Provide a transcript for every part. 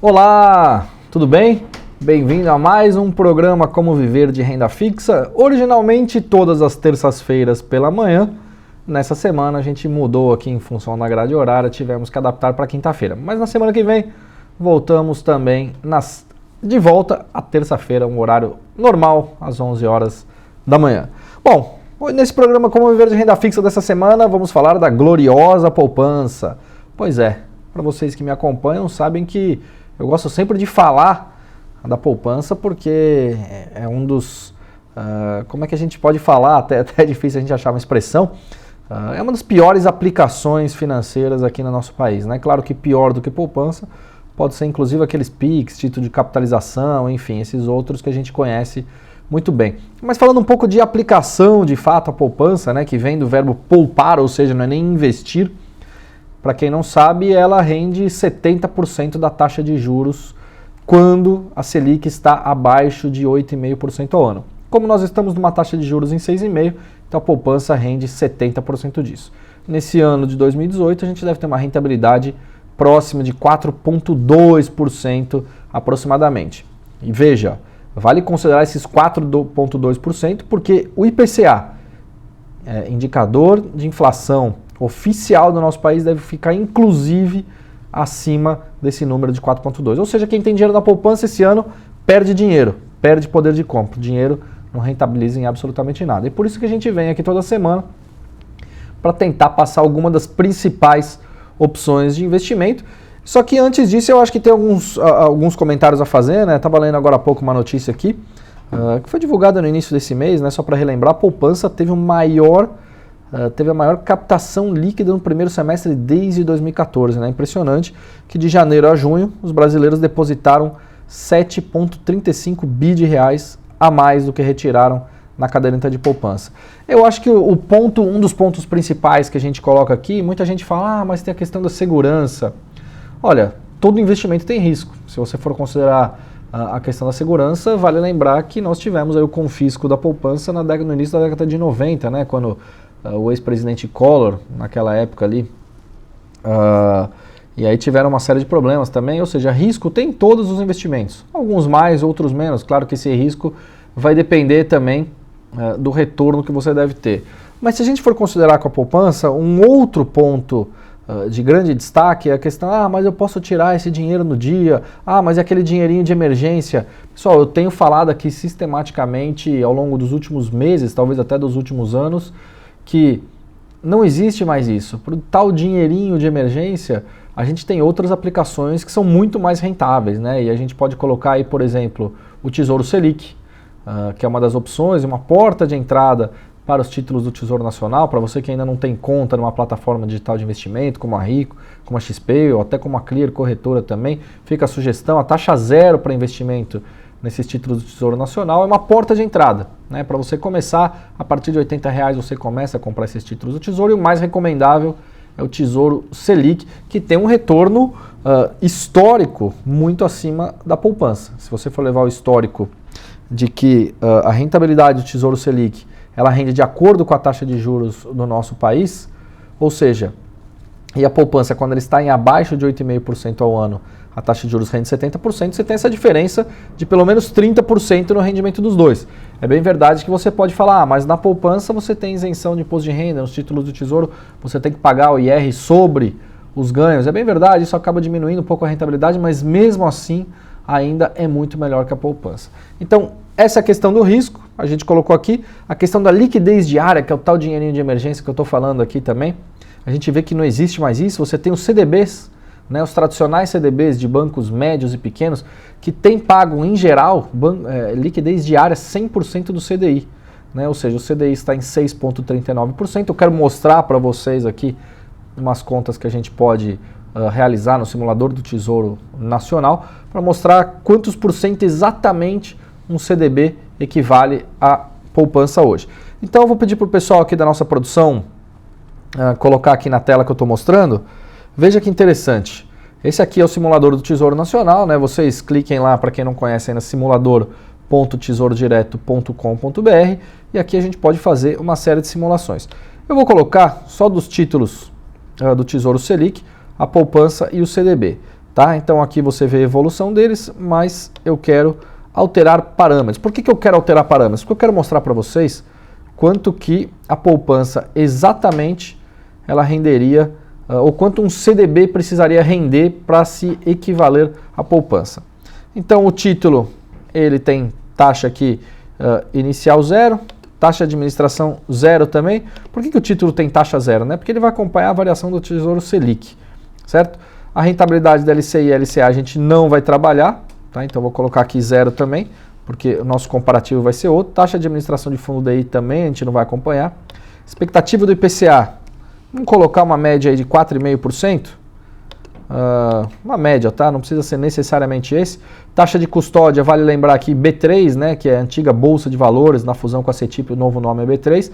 Olá, tudo bem? Bem-vindo a mais um programa Como Viver de Renda Fixa, originalmente todas as terças-feiras pela manhã. Nessa semana a gente mudou aqui em função da grade horária, tivemos que adaptar para quinta-feira. Mas na semana que vem voltamos também de volta à terça-feira, um horário normal, às 11 horas da manhã. Bom, nesse programa Como Viver de Renda Fixa dessa semana, vamos falar da gloriosa poupança. Pois é, para vocês que me acompanham sabem que eu gosto sempre de falar da poupança porque é um dos... como é que a gente pode falar? Até é difícil a gente achar uma expressão. É uma das piores aplicações financeiras aqui no nosso país, né? Claro que pior do que poupança pode ser inclusive aqueles PIX, título de capitalização, enfim, esses outros que a gente conhece muito bem. Mas falando um pouco de aplicação de fato à poupança, né, que vem do verbo poupar, ou seja, não é nem investir. Para quem não sabe, ela rende 70% da taxa de juros quando a Selic está abaixo de 8,5% ao ano. Como nós estamos numa taxa de juros em 6,5%, então a poupança rende 70% disso. Nesse ano de 2018, a gente deve ter uma rentabilidade próxima de 4,2% aproximadamente. E veja, vale considerar esses 4,2% porque o IPCA, indicador de inflação oficial do nosso país, deve ficar inclusive acima desse número de 4,2. Ou seja, quem tem dinheiro na poupança esse ano perde dinheiro, perde poder de compra. O dinheiro não rentabiliza em absolutamente nada. E por isso que a gente vem aqui toda semana para tentar passar alguma das principais opções de investimento. Só que antes disso eu acho que tem alguns comentários a fazer, né? Estava lendo agora há pouco uma notícia aqui, que foi divulgada no início desse mês, né? Só para relembrar, a poupança teve a maior captação líquida no primeiro semestre desde 2014. Né? Impressionante que de janeiro a junho os brasileiros depositaram 7,35 bi de reais a mais do que retiraram na caderneta de poupança. Eu acho que um dos pontos principais que a gente coloca aqui, muita gente fala, mas tem a questão da segurança. Olha, todo investimento tem risco. Se você for considerar a questão da segurança, vale lembrar que nós tivemos aí o confisco da poupança no início da década de 90, né? Quando o ex-presidente Collor, naquela época ali, e aí tiveram uma série de problemas também, ou seja, risco tem em todos os investimentos, alguns mais, outros menos. Claro que esse risco vai depender também do retorno que você deve ter. Mas se a gente for considerar com a poupança, um outro ponto de grande destaque é a questão, mas eu posso tirar esse dinheiro no dia, mas é aquele dinheirinho de emergência. Pessoal, eu tenho falado aqui sistematicamente ao longo dos últimos meses, talvez até dos últimos anos, que não existe mais isso. Para o tal dinheirinho de emergência, a gente tem outras aplicações que são muito mais rentáveis, né? E a gente pode colocar aí, por exemplo, o Tesouro Selic, que é uma das opções, uma porta de entrada para os títulos do Tesouro Nacional, para você que ainda não tem conta numa plataforma digital de investimento, como a Rico, como a XP, ou até como a Clear Corretora também, fica a sugestão, a taxa zero para investimento nesses títulos do Tesouro Nacional é uma porta de entrada, né? Para você começar, a partir de R$80 você começa a comprar esses títulos do Tesouro, e o mais recomendável é o Tesouro Selic, que tem um retorno histórico muito acima da poupança. Se você for levar o histórico de que a rentabilidade do Tesouro Selic ela rende de acordo com a taxa de juros do nosso país, ou seja, e a poupança, quando ela está em abaixo de 8,5% ao ano, a taxa de juros rende 70%, você tem essa diferença de pelo menos 30% no rendimento dos dois. É bem verdade que você pode falar, mas na poupança você tem isenção de imposto de renda, nos títulos do Tesouro você tem que pagar o IR sobre os ganhos. É bem verdade, isso acaba diminuindo um pouco a rentabilidade, mas mesmo assim ainda é muito melhor que a poupança. Então, essa é a questão do risco, a gente colocou aqui. A questão da liquidez diária, que é o tal dinheirinho de emergência que eu estou falando aqui também. A gente vê que não existe mais isso. Você tem os CDBs, né, os tradicionais CDBs de bancos médios e pequenos, que têm pago, em geral, liquidez diária 100% do CDI. Né, ou seja, o CDI está em 6,39%. Eu quero mostrar para vocês aqui umas contas que a gente pode realizar no simulador do Tesouro Nacional, para mostrar quantos por cento exatamente um CDB equivale à poupança hoje. Então eu vou pedir para o pessoal aqui da nossa produção colocar aqui na tela que eu estou mostrando. Veja que interessante. Esse aqui é o simulador do Tesouro Nacional, né? Vocês cliquem lá, para quem não conhece ainda, simulador.tesourodireto.com.br, e aqui a gente pode fazer uma série de simulações. Eu vou colocar só dos títulos do Tesouro Selic, a poupança e o CDB. Tá? Então aqui você vê a evolução deles, mas eu quero alterar parâmetros. Por que eu quero alterar parâmetros? Porque eu quero mostrar para vocês quanto que a poupança exatamente ela renderia, ou quanto um CDB precisaria render para se equivaler à poupança. Então o título, ele tem taxa aqui inicial 0, taxa de administração 0 também. Por que o título tem taxa 0? Né? Porque ele vai acompanhar a variação do Tesouro Selic, certo? A rentabilidade da LCI e LCA a gente não vai trabalhar, tá? Então vou colocar aqui 0 também, porque o nosso comparativo vai ser outro. Taxa de administração de fundo DI também a gente não vai acompanhar. Expectativa do IPCA, vamos colocar uma média aí de 4,5%. Uma média, tá? Não precisa ser necessariamente esse. Taxa de custódia, vale lembrar aqui B3, né, que é a antiga Bolsa de Valores, na fusão com a CETIP, o novo nome é B3.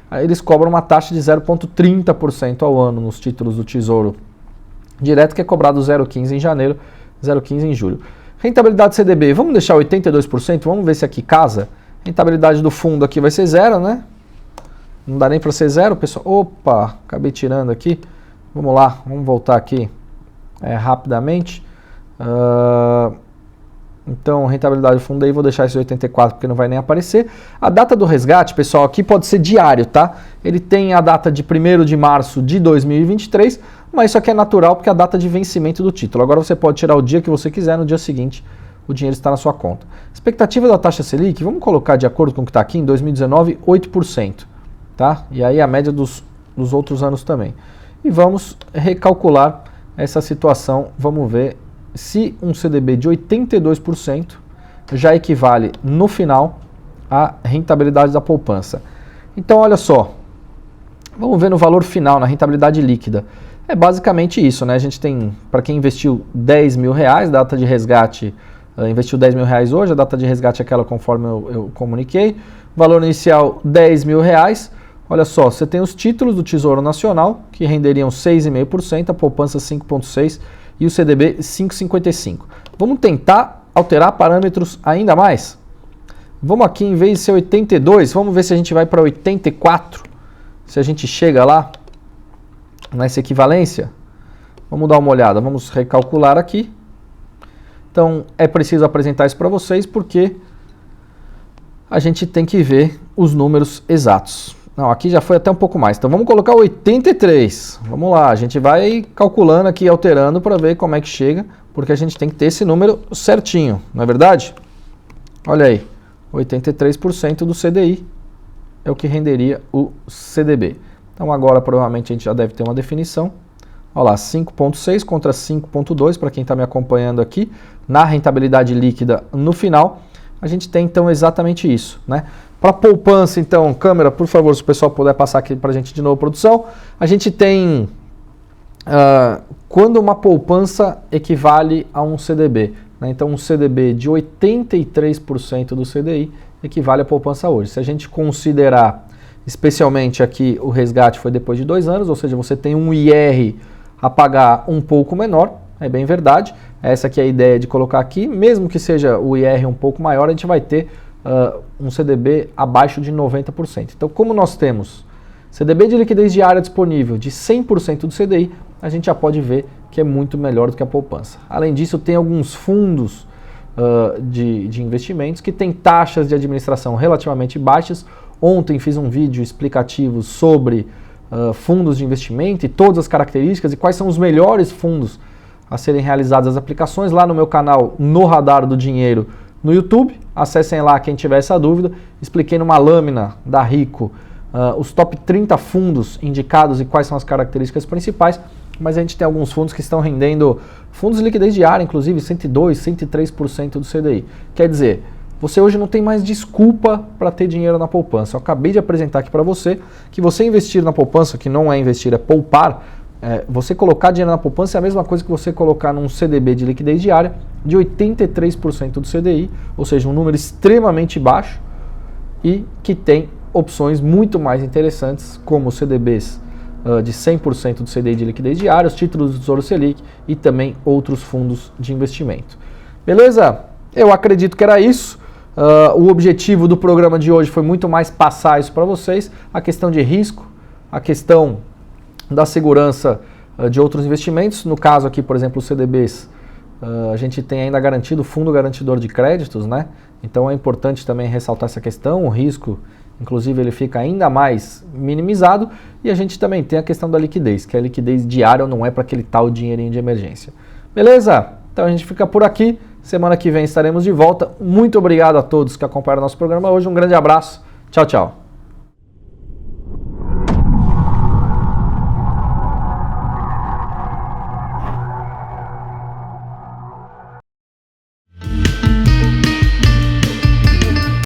Aí eles cobram uma taxa de 0,30% ao ano nos títulos do Tesouro Direto, que é cobrado 0,15% em janeiro, 0,15% em julho. Rentabilidade CDB, vamos deixar 82%, vamos ver se aqui casa. Rentabilidade do fundo aqui vai ser 0, né? Não dá nem para ser 0, pessoal. Opa, acabei tirando aqui. Vamos lá, vamos voltar aqui rapidamente. Então, rentabilidade do fundo aí, vou deixar esse 84 porque não vai nem aparecer. A data do resgate, pessoal, aqui pode ser diário, tá? Ele tem a data de 1º de março de 2023, mas isso aqui é natural porque é a data de vencimento do título. Agora você pode tirar o dia que você quiser, no dia seguinte o dinheiro está na sua conta. Expectativa da taxa Selic, vamos colocar de acordo com o que está aqui, em 2019, 8%, tá? E aí a média dos outros anos também. E vamos recalcular essa situação, vamos ver se um CDB de 82% já equivale no final à rentabilidade da poupança. Então olha só, vamos ver no valor final, na rentabilidade líquida. É basicamente isso, né? A gente tem, para quem investiu R$10.000, data de resgate, investiu R$10.000 hoje, a data de resgate é aquela conforme eu comuniquei. Valor inicial R$10.000. Olha só, você tem os títulos do Tesouro Nacional, que renderiam 6,5%, a poupança 5,6% e o CDB 5,55%. Vamos tentar alterar parâmetros ainda mais? Vamos aqui, em vez de ser 82, vamos ver se a gente vai para 84, se a gente chega lá nessa equivalência. Vamos dar uma olhada, vamos recalcular aqui. Então, é preciso apresentar isso para vocês porque a gente tem que ver os números exatos. Não, aqui já foi até um pouco mais. Então vamos colocar 83. Vamos lá, a gente vai calculando aqui, alterando para ver como é que chega, porque a gente tem que ter esse número certinho, não é verdade? Olha aí, 83% do CDI é o que renderia o CDB. Então agora provavelmente a gente já deve ter uma definição. Olha lá, 5,6 contra 5,2 para quem está me acompanhando aqui. Na rentabilidade líquida no final, a gente tem então exatamente isso, né? Para poupança, então, câmera, por favor, se o pessoal puder passar aqui para a gente de novo, produção. A gente tem quando uma poupança equivale a um CDB. Né? Então, um CDB de 83% do CDI equivale à poupança hoje. Se a gente considerar, especialmente aqui, o resgate foi depois de 2 anos, ou seja, você tem um IR a pagar um pouco menor, é bem verdade. Essa aqui é a ideia de colocar aqui. Mesmo que seja o IR um pouco maior, a gente vai ter um CDB abaixo de 90%. Então, como nós temos CDB de liquidez diária disponível de 100% do CDI, a gente já pode ver que é muito melhor do que a poupança. Além disso, tem alguns fundos de investimentos que têm taxas de administração relativamente baixas. Ontem fiz um vídeo explicativo sobre fundos de investimento e todas as características e quais são os melhores fundos a serem realizadas as aplicações lá no meu canal No Radar do Dinheiro no YouTube. Acessem lá quem tiver essa dúvida. Expliquei numa lâmina da Rico os top 30 fundos indicados e quais são as características principais, mas a gente tem alguns fundos que estão rendendo, fundos de liquidez diária, inclusive 102%, 103% do CDI. Quer dizer, você hoje não tem mais desculpa para ter dinheiro na poupança. Eu acabei de apresentar aqui para você que você investir na poupança, que não é investir, é poupar, você colocar dinheiro na poupança é a mesma coisa que você colocar num CDB de liquidez diária de 83% do CDI, ou seja, um número extremamente baixo e que tem opções muito mais interessantes, como os CDBs de 100% do CDI de liquidez diária, os títulos do Tesouro Selic e também outros fundos de investimento. Beleza? Eu acredito que era isso. O objetivo do programa de hoje foi muito mais passar isso para vocês, a questão de risco, a questão da segurança de outros investimentos, no caso aqui, por exemplo, os CDBs A gente tem ainda garantido o fundo garantidor de créditos, né? Então é importante também ressaltar essa questão, o risco, inclusive, ele fica ainda mais minimizado, e a gente também tem a questão da liquidez, que a liquidez diária não é para aquele tal dinheirinho de emergência. Beleza? Então a gente fica por aqui, semana que vem estaremos de volta. Muito obrigado a todos que acompanharam nosso programa hoje, um grande abraço, tchau, tchau.